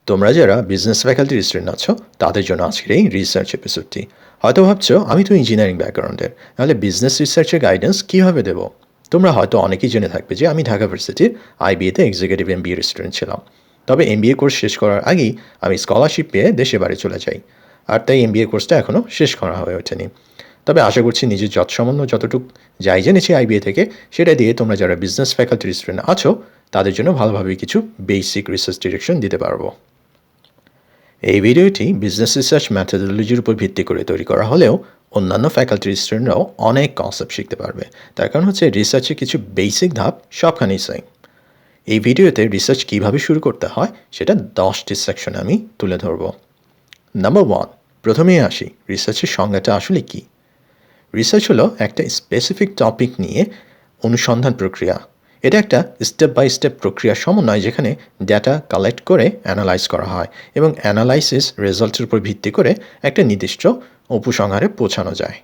তোমরা যারা business ফ্যাকাল্টির student আছো তাদের জন্য আজকের এই রিসার্চ এপিসোডটি। হয়তো ভাবছো আমি তো ইঞ্জিনিয়ারিং ব্যাকগ্রাউন্ডের, নাহলে বিজনেস রিসার্চের গাইডেন্স কীভাবে দেবো। তোমরা হয়তো অনেকেই জেনে থাকবে যে আমি ঢাকা ভার্সিটির আইবিএতে এক্সিকিউটিভ এমবিএর স্টুডেন্ট ছিলাম। তবে এমবিএ কোর্স শেষ করার আগেই আমি স্কলারশিপ পেয়ে দেশে বাড়ি চলে যাই, আর তাই এমবিএ কোর্সটা এখনও শেষ করা হয়ে ওঠেনি। তবে আশা করছি নিজের যৎসামান্য যতটুকু যাই জেনেছি আইবিএ থেকে সেটা দিয়ে তোমরা যারা বিজনেস ফ্যাকাল্টির স্টুডেন্ট আছো তাদের জন্য ভালোভাবে কিছু বেসিক রিসার্চ ডিরেকশন দিতে পারবো। এই ভিডিওটি বিজনেস রিসার্চ ম্যাথোডোলজির উপর ভিত্তি করে তৈরি করা হলেও অন্যান্য ফ্যাকাল্টির স্টুডেন্টরাও অনেক কনসেপ্ট শিখতে পারবে। তার কারণ হচ্ছে রিসার্চের কিছু বেসিক ধাপ সবখানেই সেম। এই ভিডিওতে রিসার্চ কীভাবে শুরু করতে হয় সেটা 10টি সেকশনে আমি তুলে ধরব। নাম্বার 1, প্রথমেই আসি রিসার্চের সংজ্ঞাটা আসলে কী। রিসার্চ হলো একটা স্পেসিফিক টপিক নিয়ে অনুসন্ধান প্রক্রিয়া। এটা একটা স্টেপ বাই স্টেপ প্রক্রিয়ার সমন্বয় যেখানে ডেটা কালেক্ট করে অ্যানালাইজ করা হয় এবং অ্যানালাইসিস রেজাল্টের উপর ভিত্তি করে একটা নির্দিষ্ট উপসংহারে পৌঁছানো যায়।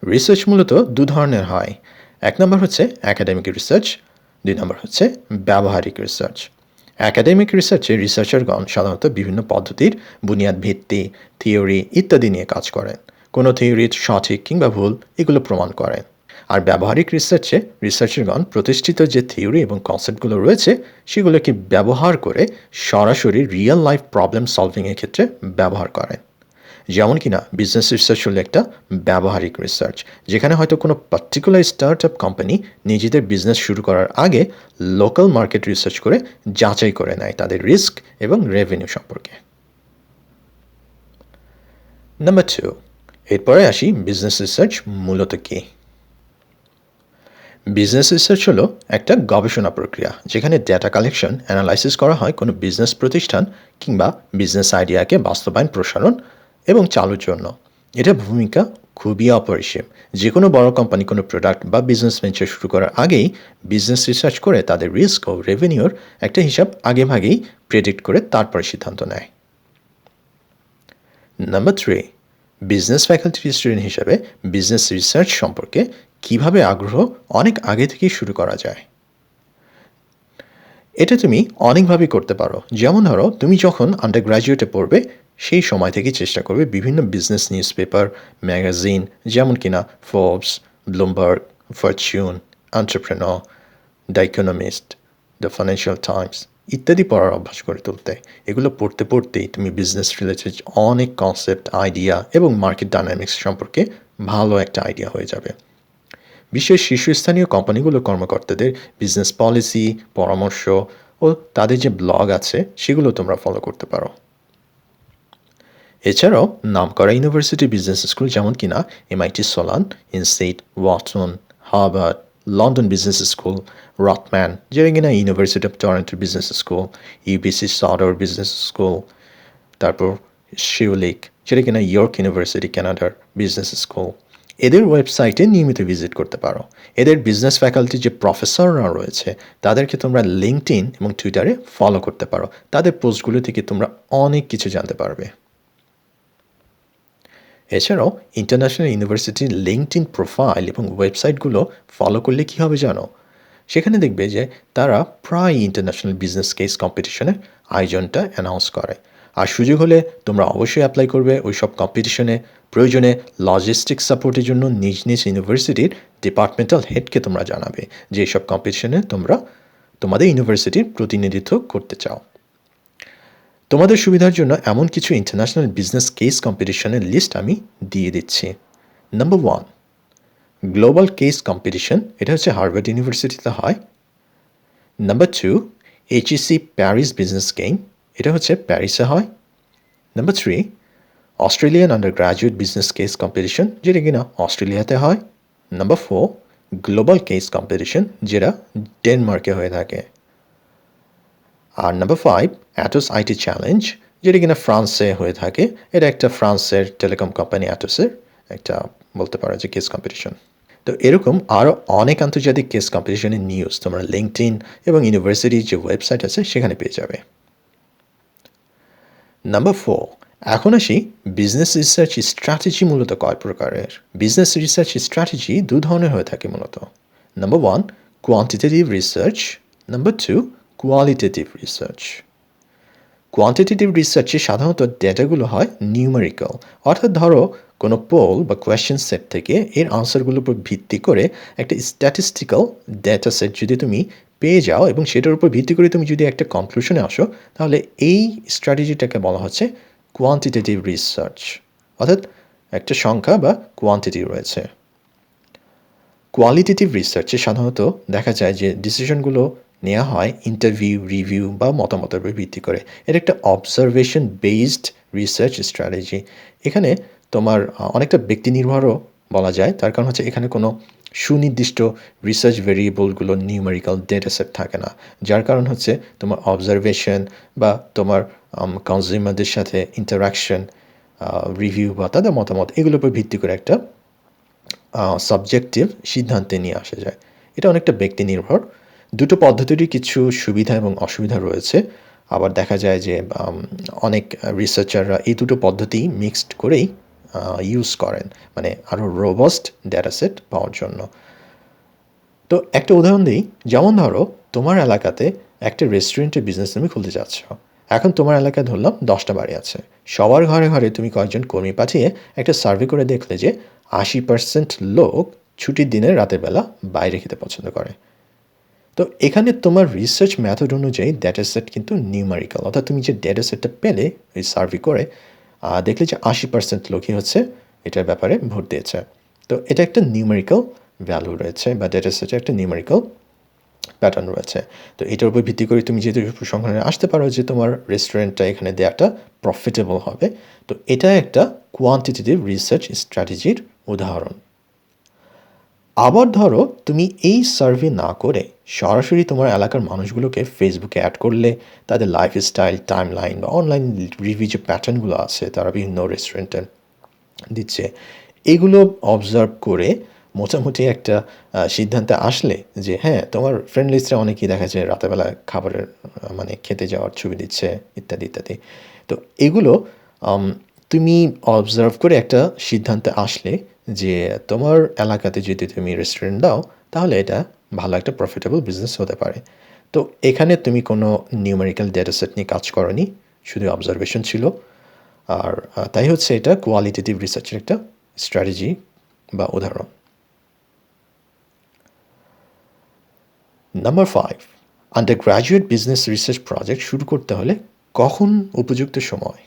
রিসার্চ মূলত দু ধরনের হয়। এক নম্বর হচ্ছে অ্যাকাডেমিক রিসার্চ, দুই নম্বর হচ্ছে ব্যবহারিক রিসার্চ। অ্যাকাডেমিক রিসার্চে রিসার্চারগণ সাধারণত বিভিন্ন পদ্ধতির বুনিয়াদ ভিত্তি, থিওরি ইত্যাদি নিয়ে কাজ করেন। কোনো থিওরির সঠিক কিংবা ভুল এগুলো প্রমাণ করেন। আর ব্যবহারিক রিসার্চে রিসার্চারগণ প্রতিষ্ঠিত যে থিওরি এবং কনসেপ্টগুলো রয়েছে সেগুলোকে ব্যবহার করে সরাসরি রিয়েল লাইফ প্রবলেম সলভিংয়ের ক্ষেত্রে ব্যবহার করেন। যেমন কিনা বিজনেস রিসার্চ হলো একটা ব্যবহারিক রিসার্চ, যেখানে হয়তো কোনো পার্টিকুলার স্টার্ট আপ কোম্পানি নিজেদের বিজনেস শুরু করার আগে লোকাল মার্কেট রিসার্চ করে যাচাই করে নেয় তাদের রিস্ক এবং রেভিনিউ সম্পর্কে। নাম্বার 2, এরপরে আসি বিজনেস রিসার্চ মূলত কী। বিজনেস রিসার্চ হলো একটা গবেষণা প্রক্রিয়া যেখানে ডেটা কালেকশন অ্যানালাইসিস করা হয় কোনো বিজনেস প্রতিষ্ঠান কিংবা বিজনেস আইডিয়াকে বাস্তবায়ন, প্রসারণ এবং চালুর জন্য। এটা ভূমিকা খুবই অপরিসীম। যে কোনো বড় কোম্পানি কোনো প্রোডাক্ট বা বিজনেস ভেঞ্চার শুরু করার আগেই বিজনেস রিসার্চ করে তাদের রিস্ক ও রেভিনিউর একটা হিসাব আগেভাগেই প্রেডিক্ট করে তারপরে সিদ্ধান্ত নেয়। নাম্বার 3, বিজনেস ফ্যাকাল্টির স্টুডেন্ট হিসাবে বিজনেস রিসার্চ সম্পর্কে কীভাবে আগ্রহ অনেক আগে থেকেই শুরু করা যায়। এটা তুমি অনেকভাবেই করতে পারো। যেমন ধরো, তুমি যখন আন্ডার গ্র্যাজুয়েটে পড়বে সেই সময় থেকেই চেষ্টা করবে বিভিন্ন বিজনেস নিউজ পেপার, ম্যাগাজিন যেমন কিনা Forbes, Bloomberg, Fortune, entrepreneur, the economist, the financial Times ইত্যাদি পড়ার অভ্যাস করে তুলতে। এগুলো পড়তে পড়তেই তুমি বিজনেস রিলেটেড অনেক কনসেপ্ট, আইডিয়া এবং মার্কেট ডাইনামিক্স সম্পর্কে ভালো একটা আইডিয়া হয়ে যাবে। বিশ্বের শীর্ষস্থানীয় কোম্পানিগুলোর কর্মকর্তাদের বিজনেস পলিসি, পরামর্শ ও তাদের যে ব্লগ আছে সেগুলো তোমরা ফলো করতে পারো। এছাড়াও নামকরা ইউনিভার্সিটি বিজনেস স্কুল যেমন কিনা এমআইটি সোলান, ইনস্টিট, ওয়াটসন, Harvard, London Business School, Rotman যেটা কিনা University of Toronto Business School, UBC Sauder Business School, তারপর শিউলিক যেটা কিনা ইয়র্ক ইউনিভার্সিটি কানাডার বিজনেস স্কুল, এদের ওয়েবসাইটে নিয়মিত ভিজিট করতে পারো। এদের বিজনেস ফ্যাকাল্টির যে প্রফেসররা রয়েছে তাদেরকে তোমরা লিঙ্কডইন এবং টুইটারে ফলো করতে পারো। তাদের পোস্টগুলো থেকে তোমরা অনেক কিছু জানতে পারবে। এছাড়াও ইন্টারন্যাশনাল ইউনিভার্সিটির লিঙ্কডইন প্রোফাইল এবং ওয়েবসাইটগুলো ফলো করলে কী হবে জানো? সেখানে দেখবে যে তারা প্রায় ইন্টারন্যাশনাল বিজনেস কেস কম্পিটিশনের আয়োজনটা অ্যানাউন্স করে। আর সুযোগ হলে তোমরা অবশ্যই অ্যাপ্লাই করবে ওই সব কম্পিটিশনে। প্রয়োজনে লজিস্টিক সাপোর্টের জন্য নিজ নিজ ইউনিভার্সিটির ডিপার্টমেন্টাল হেডকে তোমরা জানাবে যে এইসব কম্পিটিশনে তোমরা তোমাদের ইউনিভার্সিটির প্রতিনিধিত্ব করতে চাও। তোমাদের সুবিধার জন্য এমন কিছু ইন্টারন্যাশনাল বিজনেস কেস কম্পিটিশনের লিস্ট আমি দিয়ে দিচ্ছি। নাম্বার 1, গ্লোবাল কেস কম্পিটিশন, এটা হচ্ছে হার্ভার্ড ইউনিভার্সিটিতে হয়। Number 2, HEC Paris business game, এটা হচ্ছে প্যারিসে হয়। Number 3, Australian under graduate business case competition, যেটা কিনা অস্ট্রেলিয়াতে হয়। নাম্বার 4, গ্লোবাল কেস কম্পিটিশন, যেটা ডেনমার্কে হয়ে থাকে। আর নাম্বার 5, অ্যাটোস আইটি চ্যালেঞ্জ, যেটা কিনা ফ্রান্সে হয়ে থাকে। এটা একটা ফ্রান্সের টেলিকম কোম্পানি অ্যাটোসের একটা বলতে পারো যে কেস কম্পিটিশন। তো এরকম আরও অনেক আন্তর্জাতিক কেস কম্পিটিশনের নিউজ তোমরা লিঙ্কডইন এবং ইউনিভার্সিটির যে ওয়েবসাইট আছে সেখানে পেয়ে যাবে। নাম্বার 4, এখন আসি বিজনেস রিসার্চ স্ট্র্যাটেজি মূলত কয় প্রকারের। বিজনেস রিসার্চ স্ট্র্যাটেজি দু ধরনের হয়ে থাকে মূলত। Number 1, quantitative research. Number 2, qualitative research. Quantitative রিসার্চে সাধারণত ডেটাগুলো হয় নিউমেরিক্যাল, অর্থাৎ ধরো কোনো পোল বা কোয়েশ্চেন সেট থেকে এর আনসারগুলোর উপর ভিত্তি করে একটা স্ট্যাটিস্টিক্যাল ডেটা সেট যদি তুমি পেয়ে যাও এবং সেটার উপর ভিত্তি করে তুমি যদি একটা কনক্লুশনে আসো, তাহলে এই স্ট্র্যাটেজিটাকে বলা হচ্ছে কোয়ান্টিটেটিভ রিসার্চ, অর্থাৎ একটা সংখ্যা বা কোয়ান্টিটি রয়েছে। কোয়ালিটেটিভ রিসার্চে সাধারণত দেখা যায় যে ডিসিশনগুলো নেওয়া হয় ইন্টারভিউ, রিভিউ বা মতামতের উপর ভিত্তি করে। এটা একটা অবজারভেশন বেসড রিসার্চ স্ট্র্যাটেজি। এখানে তোমার অনেকটা ব্যক্তি নির্ভরও বলা যায়, তার কারণ হচ্ছে এখানে কোনো সুনির্দিষ্ট রিসার্চ ভেরিয়েবলগুলো নিউমেরিক্যাল ডেটা সেট থাকে না, যার কারণ হচ্ছে তোমার অবজারভেশন বা তোমার কনজিউমারদের সাথে ইন্টারাকশন, রিভিউ বা তাদের মতামত, এগুলোর উপর ভিত্তি করে একটা সাবজেক্টিভ সিদ্ধান্তে নিয়ে আসা যায়। এটা অনেকটা ব্যক্তি নির্ভর। দুটো পদ্ধতিরই কিছু সুবিধা এবং অসুবিধা রয়েছে। আবার দেখা যায় যে অনেক রিসার্চাররা এই দুটো পদ্ধতি মিক্সড করেই ইউজ করেন, মানে আরও রোবাস্ট ডেটা সেট পাওয়ার জন্য। তো একটা উদাহরণ দিই, যেমন ধরো তোমার এলাকাতে একটা রেস্টুরেন্টের বিজনেস তুমি খুলতে চাচ্ছ। এখন তোমার এলাকায় ধরলাম 10টা বাড়ি আছে, সবার ঘরে ঘরে তুমি কয়েকজন কর্মী পাঠিয়ে একটা সার্ভে করে দেখলে যে 80% লোক ছুটির দিনে রাতের বেলা বাইরে খেতে পছন্দ করে। তো এখানে তোমার রিসার্চ মেথড অনুযায়ী ডেটা সেট কিন্তু নিউমারিক্যাল, অর্থাৎ তুমি যে ডেটা সেটটা পেলে ওই সার্ভে করে দেখলে যে 80% লোকই হচ্ছে এটার ব্যাপারে ভোট দিয়েছে। তো এটা একটা নিউমারিক্যাল ভ্যালু রয়েছে বা ডেটা সেটে একটা নিউমারিক্যাল প্যাটার্ন রয়েছে। তো এটার উপর ভিত্তি করে তুমি যেহেতু উপসংহারে আসতে পারো যে তোমার রেস্টুরেন্টটা এখানে দেওয়াটা প্রফিটেবল হবে। তো এটা একটা কোয়ান্টিটেটিভ রিসার্চ স্ট্র্যাটেজির উদাহরণ। আবার ধরো তুমি এই সার্ভে না করে সরাসরি তোমার এলাকার মানুষগুলোকে ফেসবুকে অ্যাড করলে, তাদের লাইফস্টাইল, টাইমলাইন বা অনলাইন রিভিউ যে প্যাটার্নগুলো আছে তারা বিভিন্ন রেস্টুরেন্টে দিচ্ছে, এগুলো অবজার্ভ করে মোটামুটি একটা সিদ্ধান্তে আসলে যে হ্যাঁ, তোমার ফ্রেন্ড লিস্টে অনেকেই দেখা যায় রাতেরবেলা খাবারের মানে খেতে যাওয়ার ছবি দিচ্ছে ইত্যাদি ইত্যাদি। তো এগুলো তুমি অবজার্ভ করে একটা সিদ্ধান্তে আসলে যে তোমার এলাকাতে যদি তুমি রেস্টুরেন্ট দাও, তাহলে এটা ভালো একটা প্রফিটেবল বিজনেস হতে পারে। তো এখানে তুমি কোনো নিউমেরিক্যাল ডেটা সেট নিয়ে কাজ করনি, শুধু অবজারভেশন ছিল। আর তাই হচ্ছে এটা কোয়ালিটেটিভ রিসার্চের একটা স্ট্র্যাটেজি বা উদাহরণ। Number 5, under graduate business research project শুরু করতে হলে কখন উপযুক্ত সময়?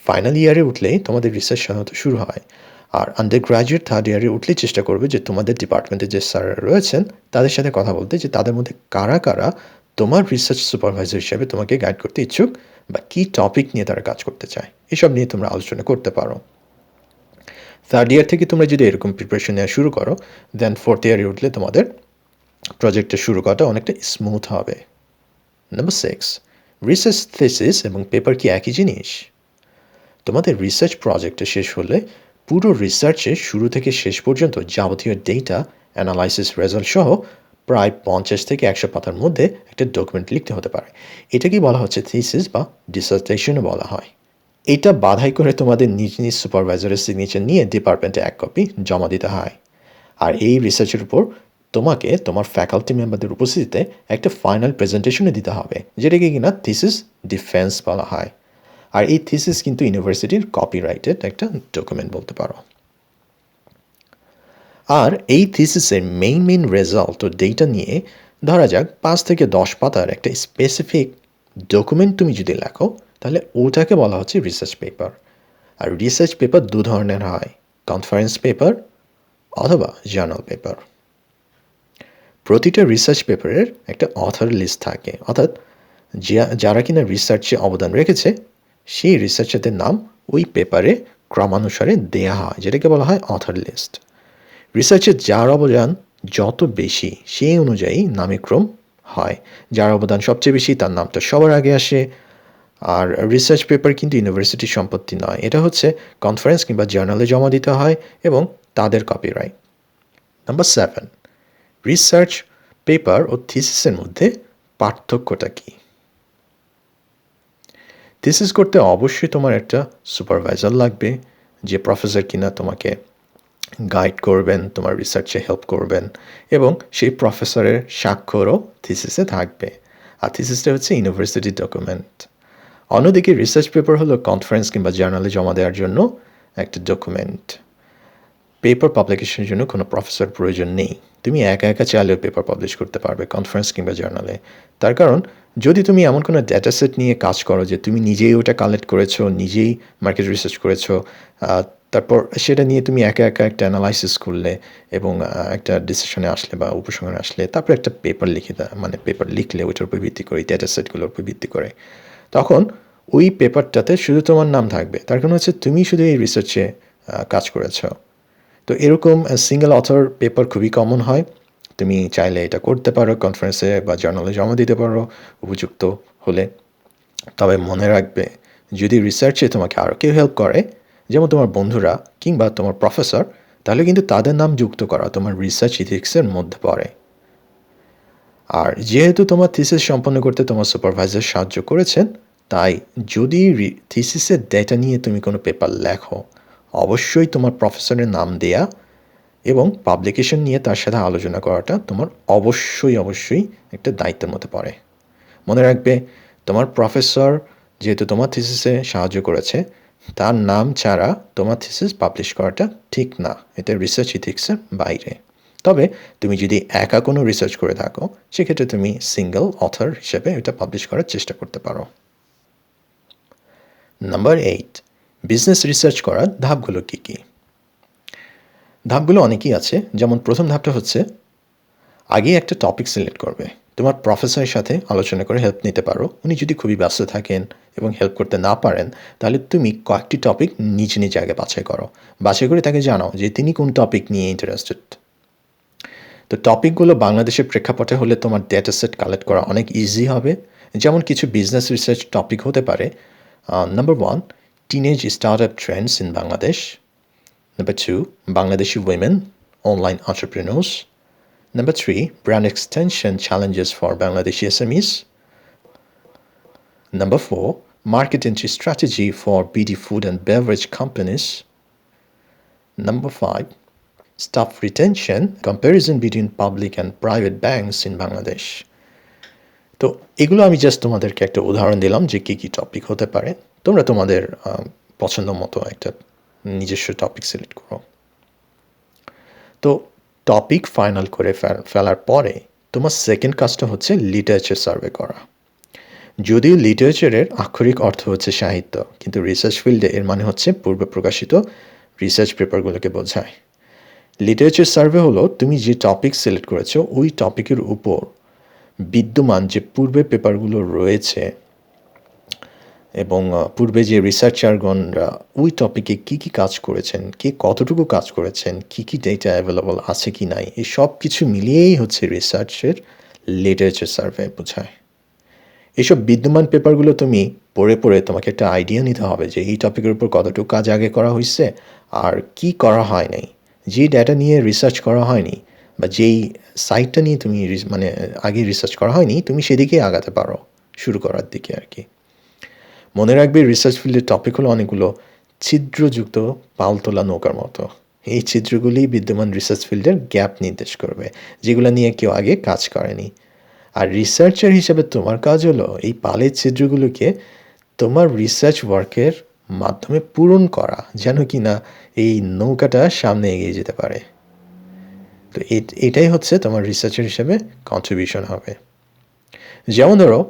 ফাইনাল ইয়ারে উঠলেই তোমাদের রিসার্চ সাধারণত শুরু হয়। আর আন্ডার গ্র্যাজুয়েট থার্ড ইয়ারে উঠলেই চেষ্টা করবে যে তোমাদের ডিপার্টমেন্টে যে স্যাররা রয়েছেন তাদের সাথে কথা বলতে, যে তাদের মধ্যে কারা কারা তোমার রিসার্চ সুপারভাইজার হিসেবে তোমাকে গাইড করতে ইচ্ছুক বা কী টপিক নিয়ে তারা কাজ করতে চায়, এসব নিয়ে তোমরা আলোচনা করতে পারো। থার্ড ইয়ার থেকে তোমরা যদি এরকম প্রিপারেশন নেওয়া শুরু করো, দেন ফোর্থ ইয়ারে উঠলে তোমাদের প্রজেক্টটা শুরু করাটা অনেকটা স্মুথ হবে। নাম্বার 6, রিসার্চ থিসিস এবং পেপার কি একই জিনিস? তোমাদের রিসার্চ প্রজেক্টটা শেষ হলে পুরো রিসার্চে শুরু থেকে শেষ পর্যন্ত যাবতীয় ডেটা, অ্যানালাইসিস, রেজাল্ট সহ প্রায় 50 থেকে 100 পাতার মধ্যে একটা ডকুমেন্ট লিখতে হতে পারে। এটাকেই বলা হচ্ছে থিসিস বা ডিসার্টেশনও বলা হয়। এটা বাধাই করে তোমাদের নিজ নিজ সুপারভাইজারের সিগনেচার নিয়ে ডিপার্টমেন্টে এক কপি জমা দিতে হয়। আর এই রিসার্চের উপর তোমাকে তোমার ফ্যাকাল্টি মেম্বারদের উপস্থিতিতে একটা ফাইনাল প্রেজেন্টেশনে দিতে হবে, যেটাকে কিনা থিসিস ডিফেন্স বলা হয়। আর এই থিসিস কিন্তু ইউনিভার্সিটির কপিরাইটেড একটা ডকুমেন্ট বলতে পারো। আর এই থিসিসের মেইন রেজাল্ট ও ডেটা নিয়ে ধরা যাক 5 থেকে 10 পাতার একটা স্পেসিফিক ডকুমেন্ট তুমি যদি লেখো, তাহলে ওটাকে বলা হচ্ছে রিসার্চ পেপার। আর রিসার্চ পেপার দু ধরনের হয়, কনফারেন্স পেপার অথবা জার্নাল পেপার। প্রতিটা রিসার্চ পেপারের একটা অথর লিস্ট থাকে, অর্থাৎ যারা কিনা রিসার্চে অবদান রেখেছে সেই রিসার্চারদের নাম ওই পেপারে ক্রমানুসারে দেয়া হয়, যেটাকে বলা হয় অথর লিস্ট। রিসার্চে যার অবদান যত বেশি সেই অনুযায়ী নামক্রম হয়, যার অবদান সবচেয়ে বেশি তার নামটা সবার আগে আসে। আর রিসার্চ পেপার কিন্তু ইউনিভার্সিটির সম্পত্তি নয়, এটা হচ্ছে কনফারেন্স কিংবা জার্নালে জমা দিতে হয় এবং তাদের কপিরাইট। নাম্বার 7, রিসার্চ পেপার ও থিসিসের মধ্যে পার্থক্যটা কী? থিসিস করতে অবশ্যই তোমার একটা সুপারভাইজার লাগবে, যে প্রফেসর কিনা তোমাকে গাইড করবেন, তোমার রিসার্চে হেল্প করবেন এবং সেই প্রফেসরের স্বাক্ষরও থিসিসে থাকবে। আর থিসিসটা হচ্ছে ইউনিভার্সিটি ডকুমেন্ট। অন্যদিকে রিসার্চ পেপার হলো কনফারেন্স কিংবা জার্নালে জমা দেওয়ার জন্য একটা ডকুমেন্ট। পেপার পাবলিকেশনের জন্য কোনো প্রফেসর প্রয়োজন নেই, তুমি একা একা চাইলেও পেপার পাবলিশ করতে পারবে কনফারেন্স কিংবা জার্নালে। তার কারণ যদি তুমি এমন কোনো ডেটা সেট নিয়ে কাজ করো যে তুমি নিজেই ওটা কালেক্ট করেছো, নিজেই মার্কেট রিসার্চ করেছো, তারপর সেটা নিয়ে তুমি একা একা একটা অ্যানালাইসিস করলে এবং একটা ডিসিশনে আসলে বা উপসংহারে আসলে তারপর একটা পেপার লিখে মানে পেপার লিখলে ওইটার উপর ভিত্তি করে, ডেটা সেটগুলোর উপর ভিত্তি করে, তখন ওই পেপারটাতে শুধু তোমার নাম থাকবে। তার কারণ হচ্ছে তুমি শুধু এই রিসার্চে কাজ করেছো। তো এরকম সিঙ্গেল অথর পেপার খুবই কমন হয়। তুমি চাইলে এটা করতে পারো, কনফারেন্সে বা জার্নালে জমা দিতে পারো উপযুক্ত হলে। তবে মনে রাখবে, যদি রিসার্চে তোমাকে আরও কেউ হেল্প করে, যেমন তোমার বন্ধুরা কিংবা তোমার প্রফেসর, তাহলে কিন্তু তাদের নাম যুক্ত করা তোমার রিসার্চ ইথিক্সের মধ্যে পড়ে। আর যেহেতু তোমার থিসিস সম্পন্ন করতে তোমার সুপারভাইজার সাহায্য করেছেন, তাই যদি থিসিসের ডেটা নিয়ে তুমি কোনো পেপার লেখো, অবশ্যই তোমার প্রফেসরের নাম দেয়া এবং পাবলিকেশন নিয়ে তার সাথে আলোচনা করাটা তোমার অবশ্যই একটা দায়িত্বের মধ্যে পড়ে। মনে রাখবে, তোমার প্রফেসর যেহেতু তোমার থিসিসে সাহায্য করেছে, তার নাম ছাড়া তোমার থিসিস পাবলিশ করাটা ঠিক না, এটা রিসার্চ ইথিক্সের বাইরে। তবে তুমি যদি একা কোনো রিসার্চ করে থাকো, সেক্ষেত্রে তুমি সিঙ্গেল অথর হিসেবে এটা পাবলিশ করার চেষ্টা করতে পারো। নাম্বার 8, বিজনেস রিসার্চ করার ধাপগুলো কী কী? ধাপগুলো অনেকই আছে। যেমন প্রথম ধাপটা হচ্ছে, আগে একটা টপিক সিলেক্ট করবে। তোমার প্রফেসরের সাথে আলোচনা করে হেল্প নিতে পারো। উনি যদি খুবই ব্যস্ত থাকেন এবং হেল্প করতে না পারেন, তাহলে তুমি কয়েকটি টপিক নিজ আগে বাছাই করো। বাছাই করে তাকে জানাও যে তিনি কোন টপিক নিয়ে ইন্টারেস্টেড। তো টপিকগুলো বাংলাদেশের প্রেক্ষাপটে হলে তোমার ডেটা সেট কালেক্ট করা অনেক ইজি হবে। যেমন কিছু বিজনেস রিসার্চ টপিক হতে পারে, number 1, teenage startup Trends in Bangladesh. Number 2, Bangladeshi women, online entrepreneurs. Number 3, brand extension challenges for Bangladeshi SMEs. Number 4, market entry strategy for BD food and beverage companies. Number 5, staff retention, comparison between public and private banks in Bangladesh. তো এগুলো আমি just তোমাদেরকে একটা উদাহরণ দিলাম যে কী কী topic হতে পারে। তোমরা তোমাদের পছন্দ মতো একটা নিজস্ব টপিক সিলেক্ট করো। তো টপিক ফাইনাল করে ফেলার পরে তোমার সেকেন্ড কাজটা হচ্ছে লিটারেচার সার্ভে করা। যদিও লিটারেচারের আক্ষরিক অর্থ হচ্ছে সাহিত্য, কিন্তু রিসার্চ ফিল্ডে এর মানে হচ্ছে পূর্বে প্রকাশিত রিসার্চ পেপারগুলোকে বোঝায়। লিটারেচার সার্ভে হলো তুমি যে টপিক সিলেক্ট করেছো ওই টপিকের উপর বিদ্যমান যে পূর্বে পেপারগুলো রয়েছে এবং পূর্বে যে রিসার্চারগণরা ওই টপিকে কী কী কাজ করেছেন, কে কতটুকু কাজ করেছেন, কী কী ডেটা অ্যাভেলেবল আছে কি নাই, এই সব কিছু মিলিয়েই হচ্ছে রিসার্চের লিটারেচার সার্ভে বোঝায়। এইসব বিদ্যমান পেপারগুলো তুমি পড়ে তোমাকে একটা আইডিয়া নিতে হবে যে এই টপিকের উপর কতটুকু কাজ আগে করা হয়েছে আর কি করা হয় নাই। যে ডেটা নিয়ে রিসার্চ করা হয়নি বা যেই সাইটটা নিয়ে তুমি মানে আগে রিসার্চ করা হয়নি, তুমি সেদিকেই আগাতে পারো, শুরু করার দিকে আর কি। মনে রাখবে, রিসার্চ ফিল্ডের টপিক হলো অনেকগুলো ছিদ্রযুক্ত পালতোলা নৌকার মতো। এই ছিদ্রগুলি বিদ্যমান রিসার্চ ফিল্ডের গ্যাপ নির্দেশ করবে, যেগুলো নিয়ে কেউ আগে কাজ করেনি। আর রিসার্চার হিসেবে তোমার কাজ হলো এই পালের ছিদ্রগুলোকে তোমার রিসার্চ ওয়ার্কের মাধ্যমে পূরণ করা, যেন কি না এই নৌকাটা সামনে এগিয়ে যেতে পারে। তো এটাই হচ্ছে তোমার রিসার্চার হিসেবে কন্ট্রিবিউশন হবে। যেমন ধরো,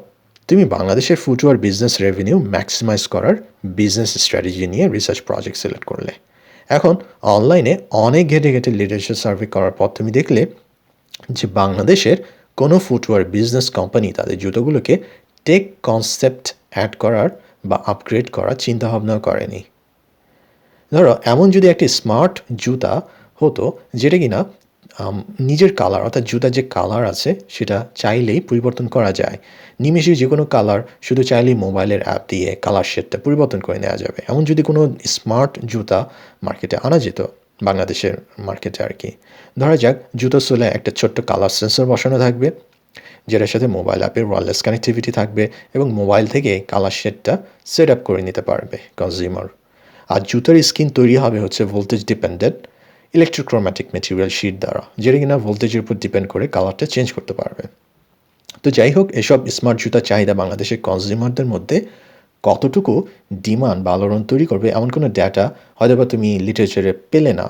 তুমি বাংলাদেশের ফুটওয়ার বিজনেস রেভিনিউ ম্যাক্সিমাইজ করার বিজনেস স্ট্র্যাটেজি নিয়ে রিসার্চ প্রজেক্ট সিলেক্ট করলে। এখন অনলাইনে অনেক ঘেটে লিটারেচার সার্ভে করার পর তুমি দেখলে যে বাংলাদেশের কোনো ফুটওয়ার বিজনেস কোম্পানি তাদের জুতোগুলোকে টেক কনসেপ্ট অ্যাড করার বা আপগ্রেড করার চিন্তাভাবনাও করেনি। ধরো, এমন যদি একটি স্মার্ট জুতা হতো যেটা কিনা নিজের কালার, অর্থাৎ জুতার যে কালার আছে সেটা চাইলেই পরিবর্তন করা যায়, নিমেষে যে কোনো কালার শুধু চাইলেই মোবাইলের অ্যাপ দিয়ে কালার শেডটা পরিবর্তন করে নেওয়া যাবে, এমন যদি কোনো স্মার্ট জুতা মার্কেটে আনা যেত, বাংলাদেশের মার্কেটে আর কি। ধরা যাক, জুতোর সোলে একটা ছোট্ট কালার সেন্সর বসানো থাকবে, যেটার সাথে মোবাইল অ্যাপের ওয়্যারলেস কানেক্টিভিটি থাকবে এবং মোবাইল থেকে কালার শেডটা সেট আপ করে নিতে পারবে কনজিউমার। আর জুতার স্কিন তৈরি হবে হচ্ছে ভোল্টেজ ডিপেন্ডেন্ট ইলেকট্রোক্রোম্যাটিক ম্যাটেরিয়াল শিট দ্বারা, যেটা কিনা ভোল্টেজের উপর ডিপেন্ড করে কালারটা চেঞ্জ করতে পারবে। তো যাই হোক, এসব স্মার্ট জুতার চাহিদা বাংলাদেশের কনজিউমারদের মধ্যে কতটুকু ডিমান্ড বা আলোড়ন তৈরি করবে এমন কোনো ডেটা হয়তোবা তুমি লিটারেচারে পেলে না।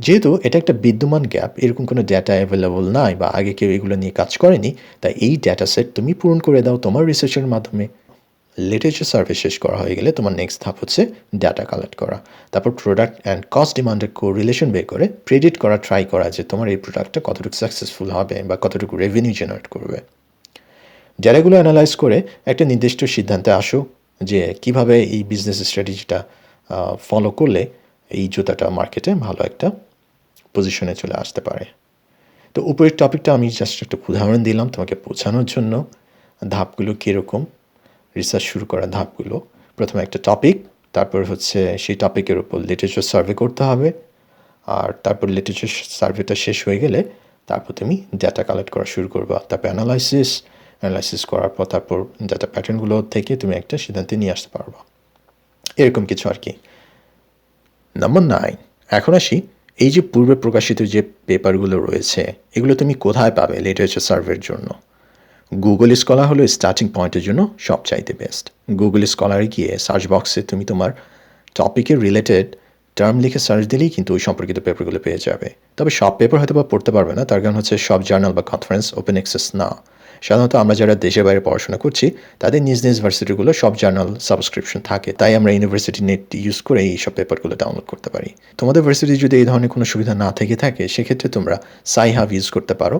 যেহেতু এটা একটা বিদ্যমান গ্যাপ, এরকম কোনো ডেটা অ্যাভেলেবল নাই বা আগে কেউ এগুলো নিয়ে কাজ করেনি, তাই এই ডেটা সেট তুমি পূরণ করে দাও তোমার রিসার্চের মাধ্যমে। লিটারেচার সার্ভে শেষ করা হয়ে গেলে তোমার নেক্সট ধাপ হচ্ছে ডেটা কালেক্ট করা। তারপর প্রোডাক্ট অ্যান্ড কস্ট ডিমান্ডের রিলেশন বের করে প্রেডিক্ট করা, ট্রাই করা যে তোমার এই প্রোডাক্টটা কতটুকু সাকসেসফুল হবে বা কতটুকু রেভিনিউ জেনারেট করবে। ডেটাগুলো অ্যানালাইজ করে একটা নির্দিষ্ট সিদ্ধান্তে আসো যে কিভাবে এই বিজনেস স্ট্র্যাটেজিটা ফলো করলে এই জুতাটা মার্কেটে ভালো একটা পজিশনে চলে আসতে পারে। তো উপরের টপিকটা আমি জাস্ট একটা উদাহরণ দিলাম তোমাকে বোঝানোর জন্য ধাপগুলো কীরকম, রিসার্চ শুরু করার ধাপগুলো। প্রথমে একটা টপিক, তারপর হচ্ছে সেই টপিকের উপর লিটারেচার সার্ভে করতে হবে, আর তারপর লিটারেচার সার্ভেটা শেষ হয়ে গেলে তারপর তুমি ডেটা কালেক্ট করা শুরু করবা, তারপর অ্যানালাইসিস করার পর তারপর ডেটা প্যাটার্নগুলো থেকে তুমি একটা সিদ্ধান্তে নিয়ে আসতে পারবা, এরকম কিছু আর কি। নাম্বার 9, এখন আসি এই যে পূর্বে প্রকাশিত যে পেপারগুলো রয়েছে এগুলো তুমি কোথায় পাবে লিটারেচার সার্ভের জন্য। গুগল স্কলার হলো স্টার্টিং পয়েন্টের জন্য সবচাইতে বেস্ট। গুগল স্কলারে গিয়ে সার্চ বক্সে তুমি তোমার টপিকের রিলেটেড টার্ম লিখে সার্চ দিলেই কিন্তু ওই সম্পর্কিত পেপারগুলো পেয়ে যাবে। তবে সব পেপার হয়তো বা পড়তে পারবে না, তার কারণ হচ্ছে সব জার্নাল বা কনফারেন্স ওপেন অ্যাক্সেস না। সাধারণত আমরা যারা দেশের বাইরে পড়াশোনা করছি তাদের নিজ নিজ ভার্সিটিগুলো সব জার্নাল সাবস্ক্রিপশন থাকে, তাই আমরা ইউনিভার্সিটি নেট ইউজ করে এই সব পেপারগুলো ডাউনলোড করতে পারি। তোমাদের ভার্সিটি যদি এই ধরনের কোনো সুবিধা না থেকে থাকে সেক্ষেত্রে তোমরা সাইহাব ইউজ করতে পারো।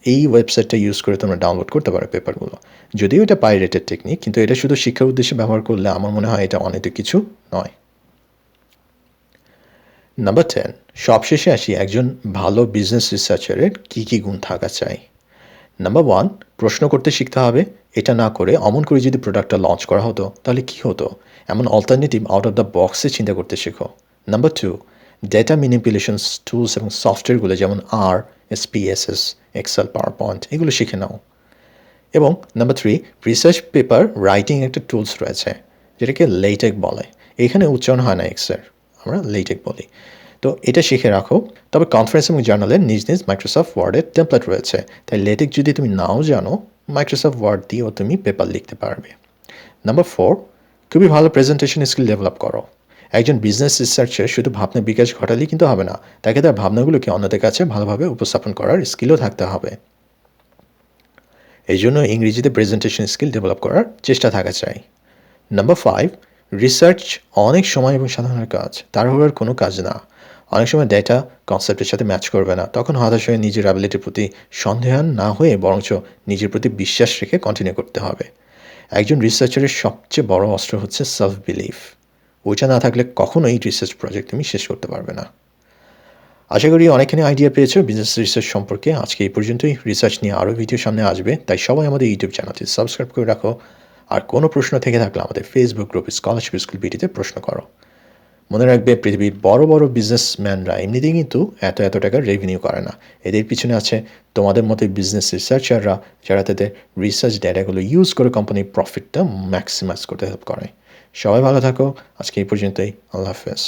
এই ওয়েবসাইটটা ইউজ করে তোমরা ডাউনলোড করতে পারো পেপারগুলো। যদিও এটা পাইরেটেড টেকনিক, কিন্তু এটা শুধু শিক্ষার উদ্দেশ্যে ব্যবহার করলে আমার মনে হয় এটা অনেক কিছু নয়। নাম্বার 10, সবশেষে আসি একজন ভালো বিজনেস রিসার্চারের কী কী গুণ থাকা চাই। নাম্বার 1, প্রশ্ন করতে শিখতে হবে। এটা না করে অমন করে যদি প্রোডাক্টটা লঞ্চ করা হতো তাহলে কী হতো, এমন অল্টারনেটিভ আউট অফ দ্য বক্সে চিন্তা করতে শেখো। নাম্বার 2, ডেটা ম্যানিপুলেশনস টুলস এবং সফটওয়্যারগুলো যেমন আর, এসপিএসএস, এক্সেল, পাওয়ার পয়েন্ট এগুলো শিখে নাও। এবং নাম্বার 3, রিসার্চ পেপার রাইটিং একটা টুলস রয়েছে যেটাকে লেটেক বলে। এখানে উচ্চারণ হয় না এক্সের, আমরা লেটেক বলি। তো এটা শিখে রাখো। তবে কনফারেন্স এবং জার্নালের নিজ নিজ মাইক্রোসফট ওয়ার্ডের টেমপ্লেট রয়েছে, তাই লেটেক যদি তুমি নাও জানো মাইক্রোসফট ওয়ার্ড দিয়েও তুমি পেপার লিখতে পারবে। নাম্বার 4, খুবই ভালো প্রেজেন্টেশন স্কিল ডেভেলপ করো। একজন বিজনেস রিসার্চার শুধু ভাবনা বিকাশ ঘটালেই কিন্তু হবে না, তাকে তার ভাবনাগুলোকে অন্যদের কাছে ভালোভাবে উপস্থাপন করার স্কিলও থাকতে হবে। এই জন্য ইংরেজিতে প্রেজেন্টেশন স্কিল ডেভেলপ করার চেষ্টা থাকা চাই। নাম্বার 5, রিসার্চ অনেক সময় এবং সাধারণ কাজ, তাড়াহুড়োর কোনো কাজ না। অনেক সময় ডেটা কনসেপ্টের সাথে ম্যাচ করবে না, তখন হতাশ হয়ে নিজের অ্যাবিলিটির প্রতি সন্দেহান না হয়ে বরঞ্চ নিজের প্রতি বিশ্বাস রেখে কন্টিনিউ করতে হবে। একজন রিসার্চারের সবচেয়ে বড় অস্ত্র হচ্ছে সেলফ বিলিফ। ওইটা না থাকলে কখনোই রিসার্চ প্রজেক্ট তুমি শেষ করতে পারবে না। আশা করি অনেকখানি আইডিয়া পেয়েছো বিজনেস রিসার্চ সম্পর্কে। আজকে এই পর্যন্তই। রিসার্চ নিয়ে আরও ভিডিও সামনে আসবে, তাই সবাই আমাদের ইউটিউব চ্যানেলটি সাবস্ক্রাইব করে রাখো। আর কোনো প্রশ্ন থেকে থাকলে আমাদের ফেসবুক গ্রুপ স্কলারশিপ স্কুল বিটিতে প্রশ্ন করো। মনে রাখবে, পৃথিবীর বড় বড় বিজনেসম্যানরা এমনিতেই কিন্তু এত টাকার রেভিনিউ করে না। এদের পিছনে আছে তোমাদের মতো বিজনেস রিসার্চাররা, যারা তাদের রিসার্চ ডেটাগুলো ইউজ করে কোম্পানির প্রফিটটা ম্যাক্সিমাইজ করতে হেল্প করে। সবাই ভালো থাকো। আজকে এই পর্যন্তই। আল্লাহ হাফেজ।